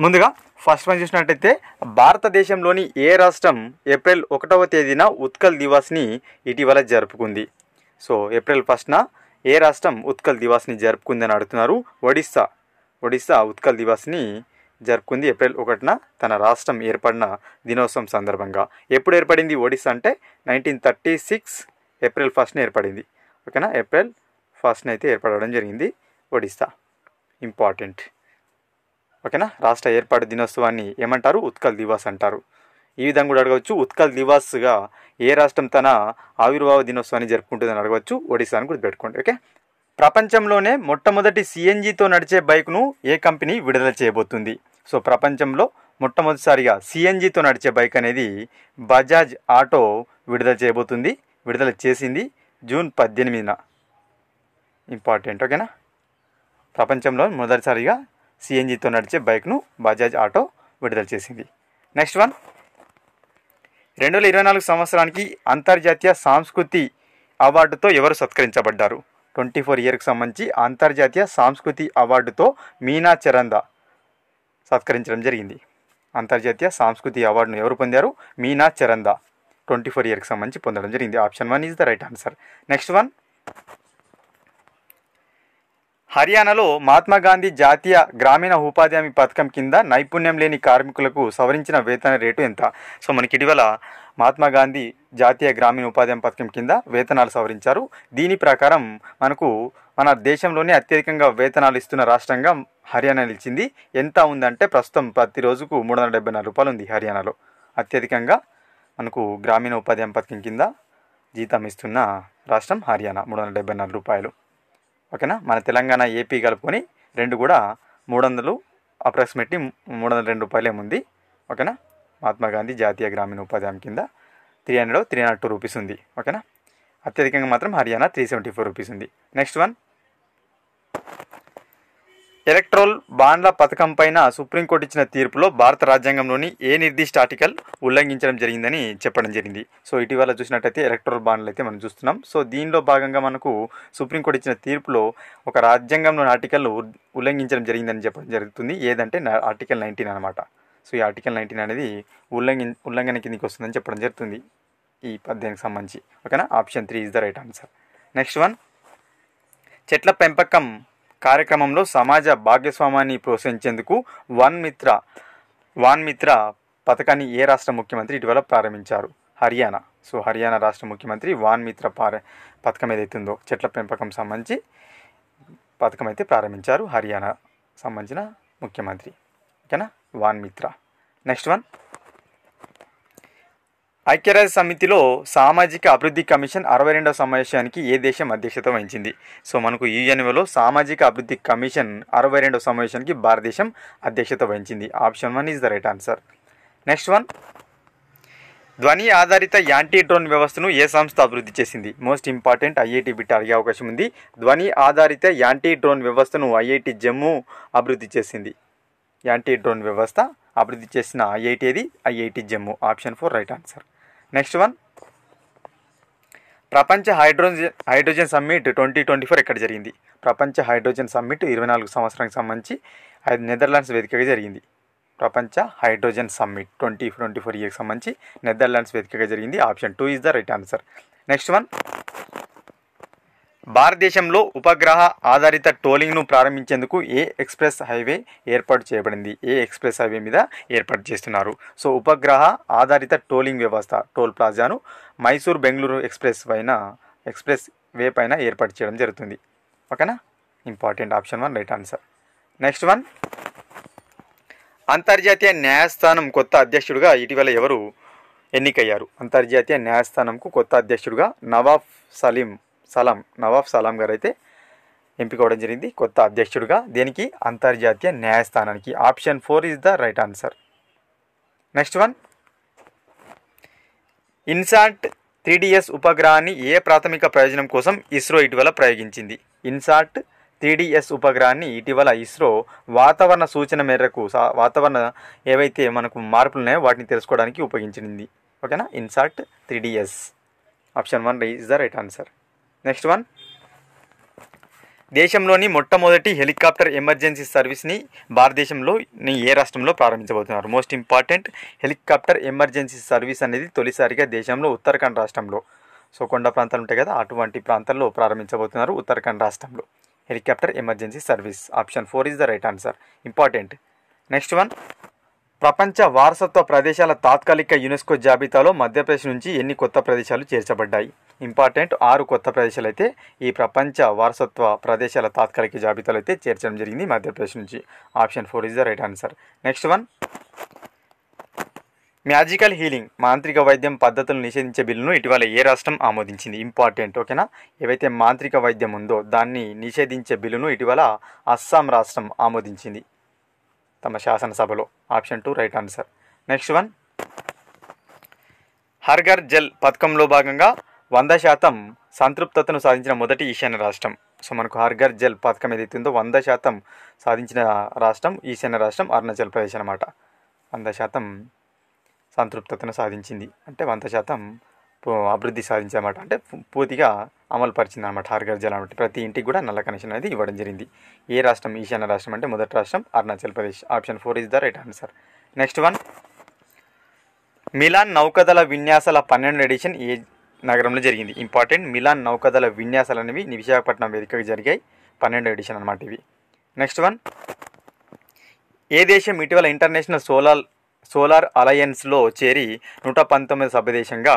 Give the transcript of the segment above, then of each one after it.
ముందుగా first one చూసినట్టయితే భారతదేశంలోని ఏ రాష్ట్రం ఏప్రిల్ 1వ తేదీన ఉత్కల్ దివాస్ని ఇటీవల జరుపుకుంది? సో ఏప్రిల్ 1న ఏ రాష్ట్రం ఉత్కల్ దివాస్ని జరుపుకుంది అని అడుగుతున్నారు. ఒడిస్సా ఉత్కల్ దివాస్ని జరుపుకుంది ఏప్రిల్ 1న తన రాష్ట్రం ఏర్పడిన దినోత్సవం సందర్భంగా. ఎప్పుడు ఏర్పడింది ఒడిస్సా అంటే 1936 ఏప్రిల్ 1న ఏర్పడింది. ఓకేనా, ఏప్రిల్ 1న అయితే ఏర్పడడం జరిగింది ఒడిస్సా. ఇంపార్టెంట్. ఓకేనా, రాష్ట్ర ఏర్పాటు దినోత్సవాన్ని ఏమంటారు? ఉత్కల్ దివాస్ అంటారు. ఈ విధంగా కూడా అడగవచ్చు. ఉత్కల్ దివాస్గా ఏ రాష్ట్రం తన ఆవిర్భావ దినోత్సవాన్ని జరుపుకుంటుందని అడగవచ్చు. ఒడిస్సా అని గుర్తుపెట్టుకోండి. ఓకే, ప్రపంచంలోనే మొట్టమొదటి సిఎన్జితో నడిచే బైక్ను ఏ కంపెనీ విడుదల చేయబోతుంది? సో ప్రపంచంలో మొట్టమొదటిసారిగా సిఎన్జితో నడిచే బైక్ అనేది బజాజ్ ఆటో విడుదల చేసింది జూన్ 18న. ఇంపార్టెంట్. ఓకేనా, ప్రపంచంలో మొదటిసారిగా సిఎన్జితో నడిచే బైక్ను బజాజ్ ఆటో విడుదల చేసింది. నెక్స్ట్ వన్, 2024 సంవత్సరానికి అంతర్జాతీయ సంస్కృతి అవార్డుతో ఎవరు సత్కరించబడ్డారు? 24 ఇయర్కి సంబంధించి అంతర్జాతీయ సంస్కృతి అవార్డుతో మీనా చరంద సత్కరించడం జరిగింది. అంతర్జాతీయ సంస్కృతి అవార్డును ఎవరు పొందారు? మీనా చరంద 24 ఇయర్కి సంబంధించి పొందడం జరిగింది. Option 1 is the right answer. Next one, హర్యానాలో మహాత్మా గాంధీ జాతీయ గ్రామీణ ఉపాధి హామీ పథకం కింద నైపుణ్యం లేని కార్మికులకు సవరించిన వేతన రేటు ఎంత? సో మనకి ఇటీవల మహాత్మా గాంధీ జాతీయ గ్రామీణ ఉపాధి హామీ పథకం కింద వేతనాలు సవరించారు. దీని ప్రకారం మన దేశంలోనే అత్యధికంగా వేతనాలు ఇస్తున్న రాష్ట్రంగా హర్యానా నిలిచింది. ఎంత ఉందంటే ప్రస్తుతం ప్రతి రోజుకు 374 రూపాయలు ఉంది హర్యానాలో. అత్యధికంగా మనకు గ్రామీణ ఉపాధి హామీ పథకం కింద జీతం ఇస్తున్న రాష్ట్రం హర్యానా, 374 రూపాయలు. ఓకేనా, మన తెలంగాణ ఏపీ కలుపుకొని రెండు కూడా 300 అప్రాక్సిమేట్లీ 302 రూపాయలు ఏముంది. ఓకేనా, మహాత్మా గాంధీ జాతీయ గ్రామీణ ఉపాధి హామీ కింద 302 రూపీస్ ఉంది. ఓకేనా, అత్యధికంగా మాత్రం హర్యానా 374 రూపీస్ ఉంది. నెక్స్ట్ వన్, ఎలక్ట్రల్ బాండ్ల పథకం పైన సుప్రీంకోర్టు ఇచ్చిన తీర్పులో భారత రాజ్యాంగంలోని ఏ నిర్దిష్ట ఆర్టికల్ ఉల్లంఘించడం జరిగిందని చెప్పడం జరిగింది. సో ఇటీవల చూసినట్టయితే ఎలక్ట్రల్ బాండ్లు అయితే మనం చూస్తున్నాం. సో దీనిలో భాగంగా మనకు సుప్రీంకోర్టు ఇచ్చిన తీర్పులో ఒక రాజ్యాంగంలోని ఆర్టికల్ ఉల్లంఘించడం జరిగిందని చెప్పడం జరుగుతుంది. ఏదంటే ఆర్టికల్ 19 అనమాట. సో ఈ ఆర్టికల్ 19 అనేది ఉల్లంఘన కిందకి వస్తుందని చెప్పడం జరుగుతుంది ఈ పద్యానికి సంబంధించి. ఓకేనా, option 3 is the right answer. Next one, చెట్ల పెంపకం కార్యక్రమంలో సమాజ భాగస్వామ్యాన్ని ప్రోత్సహించేందుకు వాన్ మిత్ర పథకాన్ని ఏ రాష్ట్ర ముఖ్యమంత్రి ఇటీవల ప్రారంభించారు? హర్యానా. సో హర్యానా రాష్ట్ర ముఖ్యమంత్రి వాన్ మిత్ర పథకం ఏదైతుందో చెట్ల పెంపకం సంబంధించి పథకం అయితే ప్రారంభించారు హర్యానా సంబంధించిన ముఖ్యమంత్రి. ఓకేనా, వాన్ మిత్ర. నెక్స్ట్ వన్, ఐక్యరాజ్య సమితిలో సామాజిక అభివృద్ధి కమిషన్ 62వ సమావేశానికి ఏ దేశం అధ్యక్షత వహించింది? సో మనకు యుఎన్ఓలో సామాజిక అభివృద్ధి కమిషన్ 62వ సమావేశానికి భారతదేశం అధ్యక్షత వహించింది. Option 1 is the right answer. Next one, ధ్వని ఆధారిత యాంటీ డ్రోన్ వ్యవస్థను ఏ సంస్థ అభివృద్ధి చేసింది? మోస్ట్ ఇంపార్టెంట్, ఐఐటి బిట్ అడిగే అవకాశం ఉంది. ధ్వని ఆధారిత యాంటీ డ్రోన్ వ్యవస్థను ఐఐటి జమ్మూ అభివృద్ధి చేసింది. యాంటీ డ్రోన్ వ్యవస్థ అభివృద్ధి చేసిన ఐఐటి ఏది? IIT Jammu. Option 4 right answer. Next one, ప్రపంచ హైడ్రోజన్ సమ్మిట్ 2024 ఎక్కడ జరిగింది? ప్రపంచ హైడ్రోజన్ సమ్మిట్ 24 సంవత్సరానికి సంబంధించి నెదర్లాండ్స్ వేదికగా జరిగింది. ప్రపంచ హైడ్రోజన్ సమ్మిట్ 2024 ఇయర్కి సంబంధించి నెదర్లాండ్స్ వేదికగా జరిగింది. Option 2 is the right answer. Next one, భారతదేశంలో ఉపగ్రహ ఆధారిత టోలింగ్ను ప్రారంభించేందుకు ఏ ఎక్స్ప్రెస్ హైవే ఏర్పాటు చేయబడింది? ఏ ఎక్స్ప్రెస్ హైవే మీద ఏర్పాటు చేస్తున్నారు? సో ఉపగ్రహ ఆధారిత టోలింగ్ వ్యవస్థ టోల్ ప్లాజాను మైసూర్ బెంగళూరు ఎక్స్ప్రెస్ వే పైన ఏర్పాటు చేయడం జరుగుతుంది. ఓకేనా, important. Option 1 right answer. Next one, అంతర్జాతీయ న్యాయస్థానం కొత్త అధ్యక్షుడిగా ఇటీవల ఎవరు ఎన్నికయ్యారు? అంతర్జాతీయ న్యాయస్థానంకు కొత్త అధ్యక్షుడిగా నవాబ్ సలాం గారు అయితే ఎంపిక అవ్వడం జరిగింది కొత్త అధ్యక్షుడిగా. దేనికి? అంతర్జాతీయ న్యాయస్థానానికి. Option 4 is the right answer. Next one, INSAT 3DS ఉపగ్రహాన్ని ఏ ప్రాథమిక ప్రయోజనం కోసం ఇస్రో ఇటీవల ప్రయోగించింది? ఇన్సాట్ 3DS ఉపగ్రహాన్ని ఇటీవల ఇస్రో వాతావరణ సూచన మేరకు వాతావరణ ఏవైతే మనకు మార్పులు ఉన్నాయో వాటిని తెలుసుకోవడానికి ఉపయోగించింది. ఓకేనా, INSAT 3DS. Option 1 is the right answer. Next one, దేశంలోని మొట్టమొదటి హెలికాప్టర్ ఎమర్జెన్సీ సర్వీస్ని భారతదేశంలో ఏ రాష్ట్రంలో ప్రారంభించబోతున్నారు? Most important, helicopter emergency service అనేది తొలిసారిగా దేశంలో ఉత్తరాఖండ్ రాష్ట్రంలో, సో కొండ ప్రాంతాలు ఉంటాయి కదా అటువంటి ప్రాంతాల్లో ప్రారంభించబోతున్నారు ఉత్తరాఖండ్ రాష్ట్రంలో helicopter emergency service. Option 4 is the right answer. Important. Next one, ప్రపంచ వారసత్వ ప్రదేశాల తాత్కాలిక యునెస్కో జాబితాలో మధ్యప్రదేశ్ నుంచి ఎన్ని కొత్త ప్రదేశాలు చేర్చబడ్డాయి? ఇంపార్టెంట్, 6 కొత్త ప్రదేశాలు అయితే ఈ ప్రపంచ వారసత్వ ప్రదేశాల తాత్కాలిక జాబితాలో అయితే చేర్చడం జరిగింది మధ్యప్రదేశ్ నుంచి. Option 4 is the right answer. Next one, magical healing మాంత్రిక వైద్యం పద్ధతులను నిషేధించే బిల్లును ఇటీవల ఏ రాష్ట్రం ఆమోదించింది? ఇంపార్టెంట్, ఓకేనా. ఏవైతే మాంత్రిక వైద్యం ఉందో దాన్ని నిషేధించే బిల్లును ఇటీవల అస్సాం రాష్ట్రం ఆమోదించింది తమ శాసనసభలో. Option 2 right answer. Next one, Har Ghar Jal పథకంలో భాగంగా 100% సంతృప్తతను సాధించిన మొదటి ఈశాన్య రాష్ట్రం. సో మనకు హర్ ఘర్ జల్ పథకం ఏదైతే ఉందో 100% సాధించిన రాష్ట్రం ఈశాన్య రాష్ట్రం అరుణాచల్ ప్రదేశ్ అనమాట. 100% సంతృప్తతను సాధించింది అంటే 100% అభివృద్ధి సాధించమాట, అంటే పూర్తిగా అమలు పరిచింది అనమాట హర్ ఘర్ జల్ అంటే. ప్రతి ఇంటికి కూడా నల్ల కనెక్షన్ అనేది ఇవ్వడం జరిగింది. ఏ రాష్ట్రం? ఈశాన్య రాష్ట్రం అంటే మొదటి రాష్ట్రం Arunachal Pradesh. Option 4 is the right answer. Next one, Milan నౌకదళ విన్యాసాల 12వ ఎడిషన్ ఏ నగరంలో జరిగింది? ఇంపార్టెంట్, మిలాన్ నౌకదళ విన్యాసాలు అనేవి విశాఖపట్నం వేదికగా జరిగాయి. 12వ ఎడిషన్ అనమాట ఇవి. నెక్స్ట్ వన్, ఏ దేశం ఇటీవల ఇంటర్నేషనల్ సోలార్ అలయన్స్లో చేరి 119 సభ్యదేశంగా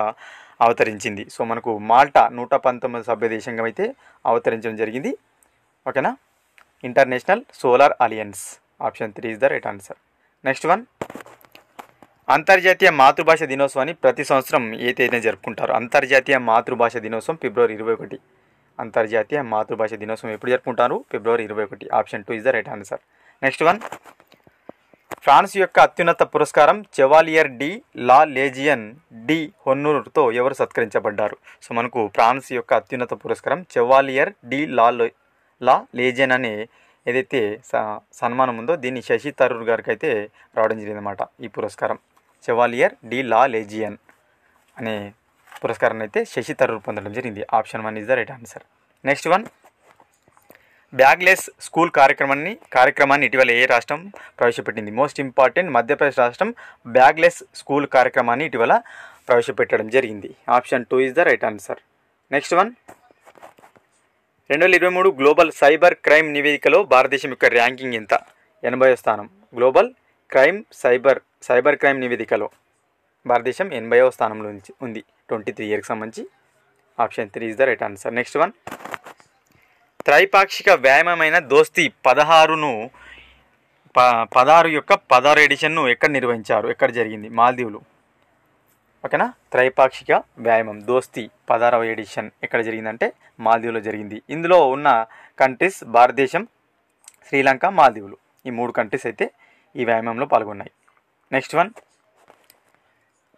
అవతరించింది? సో మనకు మాల్టా 119 సభ్యదేశంగా అయితే అవతరించడం జరిగింది, ఓకేనా. International solar alliance. Option 3 is the right answer. Next one, అంతర్జాతీయ మాతృభాష దినోత్సవాన్ని ప్రతి సంవత్సరం ఏ తేదీన జరుపుకుంటారు? అంతర్జాతీయ మాతృభాష దినోత్సవం ఫిబ్రవరి 21. అంతర్జాతీయ మాతృభాష దినోత్సవం ఎప్పుడు జరుపుకుంటారు? ఫిబ్రవరి 21. Option 2 is the right answer. Next one, France యొక్క అత్యున్నత పురస్కారం chevalier de la Legion de హొన్నూర్తో ఎవరు సత్కరించబడ్డారు? సో మనకు ఫ్రాన్స్ యొక్క అత్యున్నత పురస్కారం చెవాలియర్ డి లా లేజియన్ అనే ఏదైతే సన్మానం ఉందో దీన్ని శశి థరూర్ గారికి అయితే రావడం జరిగిందన్నమాట. ఈ పురస్కారం చెవాలియర్ డి లా లేజియన్ అనే పురస్కారాన్ని అయితే శశి థరూర్ పొందడం జరిగింది. Option 1 is the right answer. Next one, bagless school కార్యక్రమాన్ని ఇటీవల ఏ రాష్ట్రం ప్రవేశపెట్టింది? మోస్ట్ ఇంపార్టెంట్, మధ్యప్రదేశ్ రాష్ట్రం బ్యాగ్లెస్ స్కూల్ కార్యక్రమాన్ని ఇటీవల ప్రవేశపెట్టడం జరిగింది. Option 2 is the right answer. Next one, 2023 global cyber crime నివేదికలో భారతదేశం యొక్క ర్యాంకింగ్ ఎంత? 80వ స్థానం. గ్లోబల్ సైబర్ క్రైమ్ నివేదికలో భారతదేశం 80వ స్థానంలో ఉంది 23 ఇయర్కి సంబంధించి. Option 3 is the right answer. Next one, త్రైపాక్షిక వ్యాయామమైన దోస్తీ 16 యొక్క 16 ఎడిషన్ను ఎక్కడ నిర్వహించారు? ఎక్కడ జరిగింది? మాల్దీవులు, ఓకేనా. త్రైపాక్షిక వ్యాయామం దోస్తీ 16వ ఎడిషన్ ఎక్కడ జరిగిందంటే మాల్దీవులో జరిగింది. ఇందులో ఉన్న కంట్రీస్ భారతదేశం, శ్రీలంక, మాల్దీవులు, ఈ 3 కంట్రీస్ అయితే ఈ వ్యాయామంలో పాల్గొన్నాయి. నెక్స్ట్ వన్,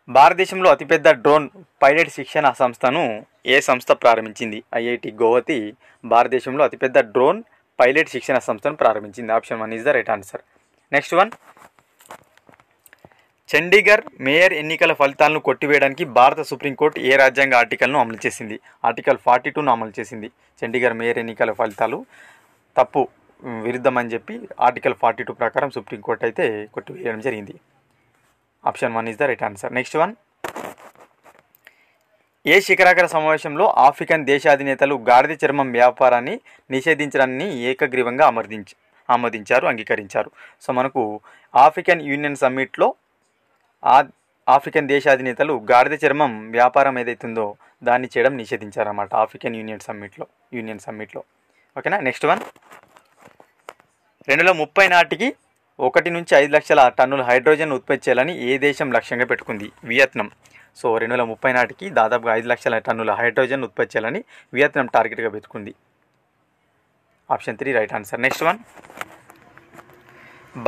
భారతదేశంలో అతిపెద్ద డ్రోన్ పైలట్ శిక్షణ సంస్థను ఏ సంస్థ ప్రారంభించింది? ఐఐటి గౌహతి భారతదేశంలో అతిపెద్ద డ్రోన్ పైలట్ శిక్షణ సంస్థను ప్రారంభించింది. Option 1 is the right answer. Next one, Chandigarh mayor ఎన్నికల ఫలితాలను కొట్టివేయడానికి భారత సుప్రీంకోర్టు ఏ రాజ్యాంగ ఆర్టికల్ను అమలు చేసింది? ఆర్టికల్ 42ను అమలు చేసింది. చండీగఢ్ మేయర్ ఎన్నికల ఫలితాలు తప్పు, విరుద్ధమని చెప్పి ఆర్టికల్ 42 ప్రకారం సుప్రీంకోర్టు అయితే కొట్టివేయడం జరిగింది. Option 1 is the right answer. Next one, ఏ శిఖరాగ్ర సమావేశంలో ఆఫ్రికన్ దేశాధినేతలు గాడిద చర్మం వ్యాపారాన్ని నిషేధించడాన్ని ఏకగ్రీవంగా ఆమోదించారు, అంగీకరించారు? సో మనకు ఆఫ్రికన్ యూనియన్ సమ్మిట్లో ఆఫ్రికన్ దేశాధినేతలు గాడిద చర్మం వ్యాపారం ఏదైతుందో దాన్ని చేయడం నిషేధించారన్నమాట ఆఫ్రికన్ యూనియన్ సమ్మిట్లో, ఓకేనా. నెక్స్ట్ వన్, 2030 నాటికి 1 నుంచి 5 లక్షల టన్నుల హైడ్రోజన్ ఉత్పత్తి చేయాలని ఏ దేశం లక్ష్యంగా పెట్టుకుంది? వియత్నాం. సో 2030 నాటికి దాదాపుగా 5 లక్షల టన్నుల హైడ్రోజన్ ఉత్పత్తి చేయాలని వియత్నాం టార్గెట్గా పెట్టుకుంది. Option 3 right answer. Next one,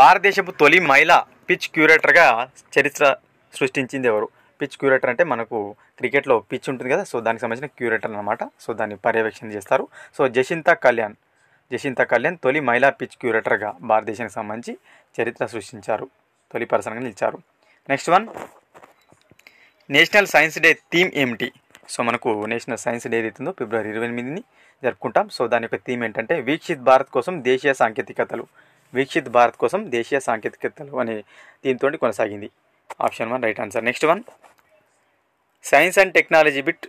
భారతదేశపు తొలి మహిళా పిచ్ క్యూరేటర్గా చరిత్ర సృష్టించింది ఎవరు? పిచ్ క్యూరేటర్ అంటే మనకు క్రికెట్లో పిచ్ ఉంటుంది కదా, సో దానికి సంబంధించిన క్యూరేటర్ అనమాట. సో దాన్ని పర్యవేక్షణ చేస్తారు. సో జసింతా కళ్యాణ్ తొలి మహిళా పిచ్ క్యూరేటర్గా భారతదేశానికి సంబంధించి చరిత్ర సృష్టించారు, తొలి పర్సన్గా నిలిచారు. Next one, national science day theme ఏమిటి? సో మనకు నేషనల్ సైన్స్ డే ఏదైతుందో ఫిబ్రవరి 28ని జరుపుకుంటాం. సో దాని యొక్క థీమ్ ఏంటంటే వీక్షిత్ భారత్ కోసం దేశీయ సాంకేతికతలు. వీక్షిత్ భారత్ కోసం దేశీయ సాంకేతికతలు అనే థీమ్తో కొనసాగింది. Option 1 right answer. Next one, science and technology bit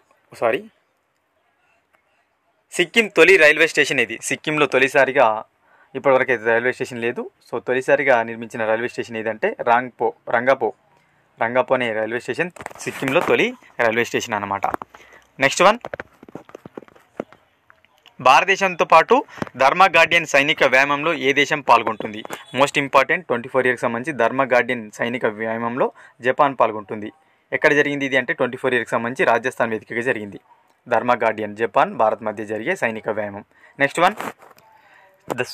Sikkim తొలి రైల్వే స్టేషన్ ఇది. సిక్కింలో తొలిసారిగా, ఇప్పటివరకు అయితే రైల్వే స్టేషన్ లేదు. సో తొలిసారిగా నిర్మించిన రైల్వే స్టేషన్ ఏదంటే రంగాపో అనే రైల్వే స్టేషన్ సిక్కింలో తొలి రైల్వే స్టేషన్ అన్నమాట. నెక్స్ట్ వన్, భారతదేశంతో పాటు ధర్మ గార్డియన్ సైనిక వ్యాయామంలో ఏ దేశం పాల్గొంటుంది? మోస్ట్ ఇంపార్టెంట్ 24 ఇయర్కి సంబంధించి ధర్మ గార్డియన్ సైనిక వ్యాయామంలో జపాన్ పాల్గొంటుంది. ఎక్కడ జరిగింది ఇది అంటే 24 ఇయర్కి సంబంధించి రాజస్థాన్ వేదికగా జరిగింది. ధర్మ గార్డియన్ జపాన్ భారత్ మధ్య జరిగే సైనిక వ్యాయామం. నెక్స్ట్ వన్,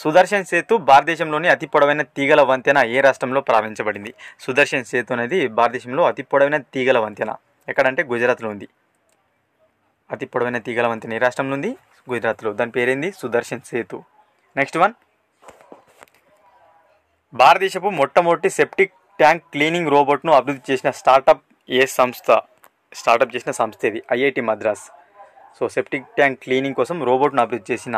సుదర్శన్ సేతు భారతదేశంలోని అతి పొడవైన తీగల వంతెన ఏ రాష్ట్రంలో ప్రారంభించబడింది? సుదర్శన్ సేతు అనేది భారతదేశంలో అతి పొడవైన తీగల వంతెన ఎక్కడంటే గుజరాత్లో ఉంది. అతి పొడవైన తీగల వంతెన ఏ రాష్ట్రంలో ఉంది? గుజరాత్లో. దాని పేరేంది? సుదర్శన్ సేతు. నెక్స్ట్ వన్, భారతదేశపు మొట్టమొదటి సెప్టిక్ ట్యాంక్ క్లీనింగ్ రోబోట్ను అభివృద్ధి చేసిన స్టార్టప్ చేసిన సంస్థ ఇది IIT Madras. So septic tank cleaning కోసం రోబోట్ను అభివృద్ధి చేసిన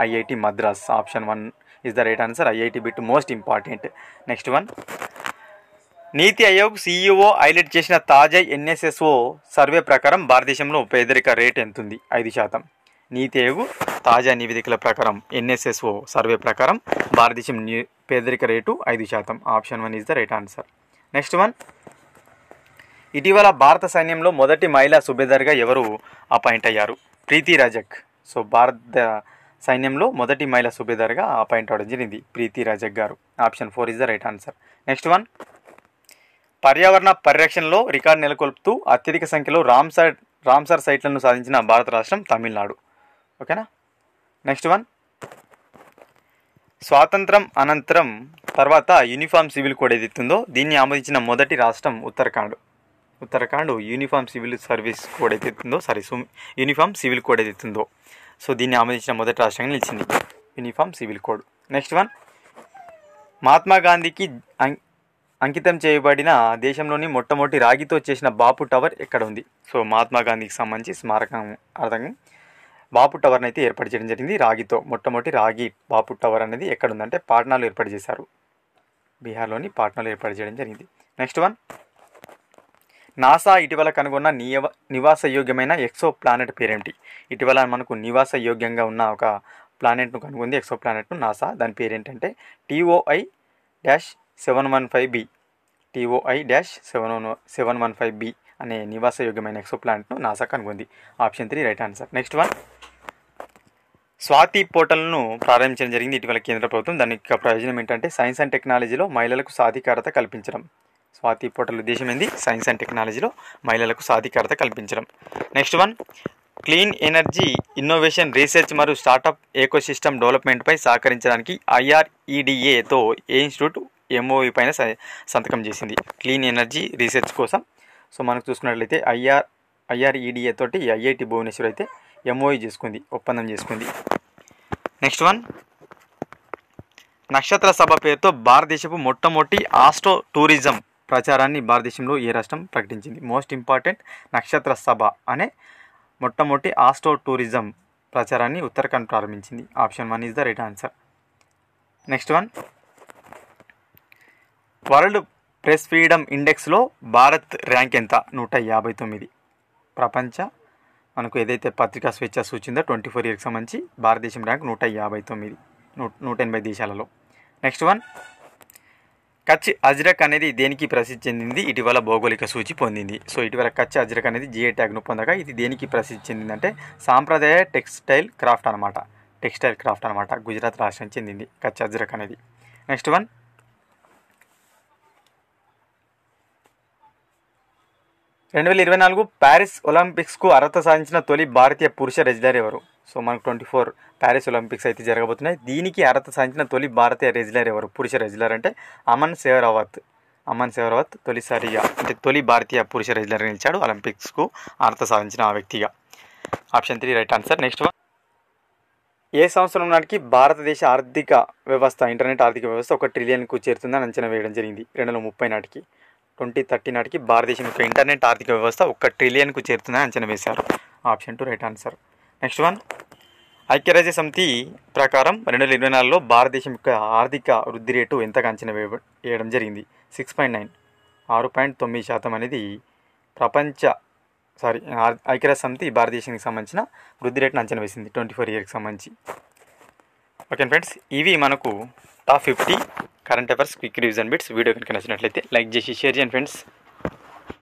IIT Madras. Option 1 is the right answer. IIT bit most important. Next one, NITI Aayog CEO highlight చేసిన తాజా ఎన్ఎస్ఎస్ఓ సర్వే ప్రకారం భారతదేశంలో పేదరిక రేట్ ఎంత ఉంది? 5%. నీతి ఆయోగ్ తాజా నివేదికల ప్రకారం ఎన్ఎస్ఎస్ఓ సర్వే ప్రకారం భారతదేశం పేదరిక rate 5%. Option 1 is the right answer. Next one, ఇటీవల భారత సైన్యంలో మొదటి మహిళా సుబేదార్గా ఎవరు అపాయింట్ అయ్యారు? ప్రీతి రజక్. సో భారత సైన్యంలో మొదటి మహిళా సుబేదార్గా అపాయింట్ అవ్వడం జరిగింది ప్రీతి రజక్ గారు. Option 4 is the right answer. Next one, పర్యావరణ పరిరక్షణలో రికార్డు నెలకొల్పుతూ అత్యధిక సంఖ్యలో రామ్సర్ సైట్లను సాధించిన భారత రాష్ట్రం తమిళనాడు. ఓకేనా. నెక్స్ట్ వన్, స్వాతంత్రం అనంతరం తర్వాత యూనిఫామ్ సివిల్ కోడ్ ఏదైతుందో దీన్ని ఆమోదించిన మొదటి రాష్ట్రం Uttarakhand. Uniform civil service code ఏదైతుందో యూనిఫామ్ సివిల్ కోడ్ ఏదైతుందో సో దీన్ని ఆమోదించిన మొదటి రాష్ట్రంగా నిలిచింది uniform civil code. Next one, Mahatma గాంధీకి అంకితం చేయబడిన దేశంలోని మొట్టమొదటి రాగితో చేసిన బాపు టవర్ ఎక్కడ ఉంది? సో మహాత్మా గాంధీకి సంబంధించి స్మారకం అర్థంగా బాపు టవర్ని అయితే ఏర్పాటు చేయడం జరిగింది రాగితో. మొట్టమొదటి రాగి బాపు టవర్ అనేది ఎక్కడ ఉందంటే పాట్నాలో ఏర్పాటు చేశారు. బీహార్లోని పాట్నాలో ఏర్పాటు చేయడం జరిగింది. నెక్స్ట్ వన్, నాసా ఇటీవల కనుగొన్న నివాసయోగ్యమైన ఎక్సో ప్లానెట్ పేరేంటి? ఇటీవల మనకు నివాసయోగ్యంగా ఉన్న ఒక ప్లానెట్ను కనుగొంది, ఎక్సో ప్లానెట్ను నాసా. దాని పేరేంటంటే TOI-715b. TOI-715b అనే నివాసయోగ్యమైన ఎక్సో ప్లానెట్ను నాసా కనుగొంది. Option 3 right answer. Next one, Swathi పోర్టల్ను ప్రారంభించడం జరిగింది ఇటీవల కేంద్ర ప్రభుత్వం. దాని యొక్క ప్రయోజనం ఏంటంటే సైన్స్ అండ్ టెక్నాలజీలో మహిళలకు సాధికారత కల్పించడం. స్వాతి పోర్టల్ ఉద్దేశం ఏంది? సైన్స్ అండ్ టెక్నాలజీలో మహిళలకు సాధికారత కల్పించడం. Next one, clean energy innovation research మరియు స్టార్టప్ ఎకోసిస్టమ్ డెవలప్మెంట్పై సహకరించడానికి IREDAతో ఏ ఇన్స్టిట్యూట్ MOU పైన సంతకం చేసింది? క్లీన్ ఎనర్జీ రీసెర్చ్ కోసం. సో మనకు చూసుకున్నట్లయితే IREDA తోటి IIT భువనేశ్వర్ అయితే MOU చేసుకుంది, ఒప్పందం చేసుకుంది. నెక్స్ట్ వన్, నక్షత్ర సభ పేరుతో భారతదేశపు మొట్టమొదటి ఆస్ట్రో టూరిజం ప్రచారాన్ని భారతదేశంలో ఏ రాష్ట్రం ప్రకటించింది? మోస్ట్ ఇంపార్టెంట్, నక్షత్ర సభ అనే మొట్టమొదటి ఆస్ట్రో టూరిజం ప్రచారాన్ని ఉత్తరాఖండ్ ప్రారంభించింది. Option 1 is the right answer. Next one, world press freedom ఇండెక్స్లో భారత్ ర్యాంక్ ఎంత? 159. ప్రపంచ మనకు ఏదైతే పత్రికా స్వేచ్ఛ సూచిందో 24 ఇయర్కి సంబంధించి భారతదేశం ర్యాంక్ 159, 180 దేశాలలో. నెక్స్ట్ వన్, కచ్ అజ్రక్ అనేది దేనికి ప్రసిద్ధి చెందింది? ఇటీవల భౌగోళిక సూచి పొందింది. సో ఇటీవల కచ్ అజ్రక్ అనేది GI ట్యాగ్ను పొందగా ఇది దేనికి ప్రసిద్ధి చెందిందంటే సాంప్రదాయ టెక్స్టైల్ క్రాఫ్ట్ అనమాట. గుజరాత్ రాష్ట్రానికి చెందింది కచ్ అజ్రక్ అనేది. నెక్స్ట్ వన్, 2024 ప్యారిస్ ఒలింపిక్స్కు అర్హత సాధించిన తొలి భారతీయ పురుష రెజ్లర్ ఎవరు? సో మనకు 24 ప్యారిస్ ఒలింపిక్స్ అయితే జరగబోతున్నాయి. దీనికి అర్హత సాధించిన తొలి భారతీయ రెజ్లర్ ఎవరు? పురుష రెజ్లర్ అంటే అమన్ సేవరావత్ తొలిసారిగా అంటే తొలి భారతీయ పురుష రెజ్లర్గా నిలిచాడు ఒలింపిక్స్కు అర్హత సాధించిన ఆ వ్యక్తిగా. Option 3 right answer. Next one, ఏ సంవత్సరం నాటికి భారతదేశ ఆర్థిక వ్యవస్థ ఇంటర్నెట్ ఆర్థిక వ్యవస్థ 1 ట్రిలియన్కు చేరుతుందని అంచనా వేయడం జరిగింది? 2030 నాటికి 2030 నాటికి భారతదేశం యొక్క ఇంటర్నెట్ ఆర్థిక వ్యవస్థ 1 ట్రిలియన్కు చేరుతుందని అంచనా వేశారు. Option 2 right answer. Next one, ఐక్యరాజ్య సమితి ప్రకారం 2024లో భారతదేశం యొక్క ఆర్థిక వృద్ధి రేటు ఎంతగా అంచనా వేయడం జరిగింది? 6.9, 6.9% అనేది ఐక్యరాజ్య సమితి భారతదేశానికి సంబంధించిన వృద్ధి రేటును అంచనా వేసింది 24 ఇయర్కి సంబంధించి. ఓకే ఫ్రెండ్స్, ఇవి మనకు top 50 current affairs quick revision bits. Video కనుక నచ్చినట్లయితే లైక్ చేసి షేర్ చేయండి ఫ్రెండ్స్.